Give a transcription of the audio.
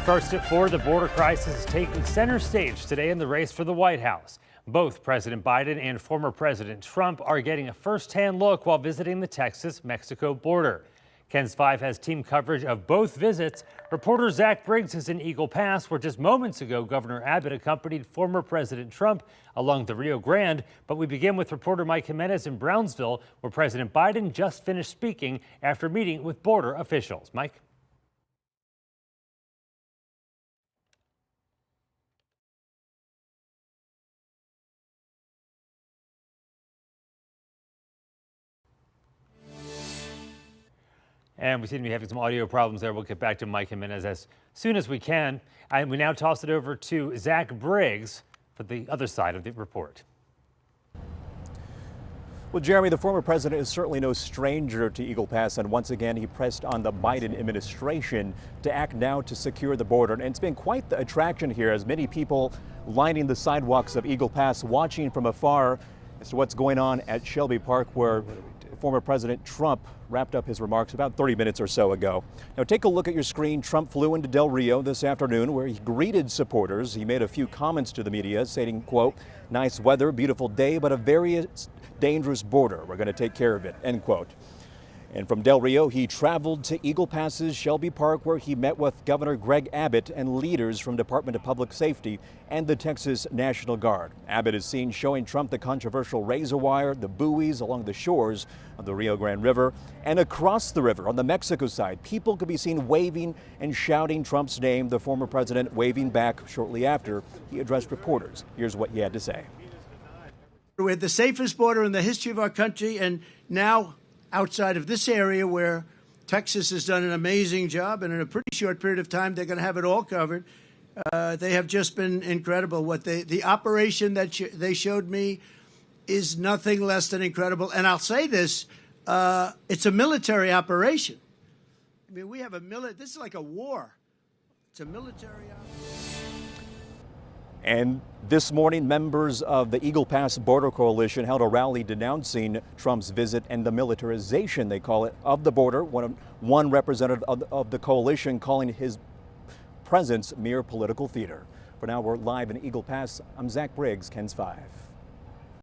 First at 4, the border crisis is taking center stage today in the race for the White House. Both President Biden and former President Trump are getting a first-hand look while visiting the Texas-Mexico border. KENS 5 has team coverage of both visits. Reporter Zach Briggs is in Eagle Pass, where just moments ago Governor Abbott accompanied former President Trump along the Rio Grande. But we begin with reporter Mike Jimenez in Brownsville, where President Biden just finished speaking after meeting with border officials. Mike? And we seem to be having some audio problems there. We'll get back to Mike Jimenez as soon as we can. And we now toss it over to Zach Briggs for the other side of the report. Well, Jeremy, the former president is certainly no stranger to Eagle Pass, and once again he pressed on the Biden administration to act now to secure the border. And it's been quite the attraction here, as many people lining the sidewalks of Eagle Pass watching from afar as to what's going on at Shelby Park, where former President Trump wrapped up his remarks about 30 minutes or so ago. Now take a look at your screen. Trump flew into Del Rio this afternoon, where he greeted supporters. He made a few comments to the media saying, quote, "Nice weather, beautiful day, but a very dangerous border. We're going to take care of it," end quote. And from Del Rio, he traveled to Eagle Pass's Shelby Park, where he met with Governor Greg Abbott and leaders from Department of Public Safety and the Texas National Guard. Abbott is seen showing Trump the controversial razor wire, the buoys along the shores of the Rio Grande River, and across the river on the Mexico side. People could be seen waving and shouting Trump's name, the former president waving back shortly after he addressed reporters. Here's what he had to say. We had the safest border in the history of our country, and now outside of this area where Texas has done an amazing job, and in a pretty short period of time, they're going to have it all covered. They have just been incredible. The operation that they showed me is nothing less than incredible. And I'll say this, it's a military operation. I mean, we have this is like a war. It's a military operation. And this morning, members of the Eagle Pass Border Coalition held a rally denouncing Trump's visit and the militarization, they call it, of the border. One representative of the coalition calling his presence mere political theater. For now, we're live in Eagle Pass. I'm Zach Briggs, KENS 5.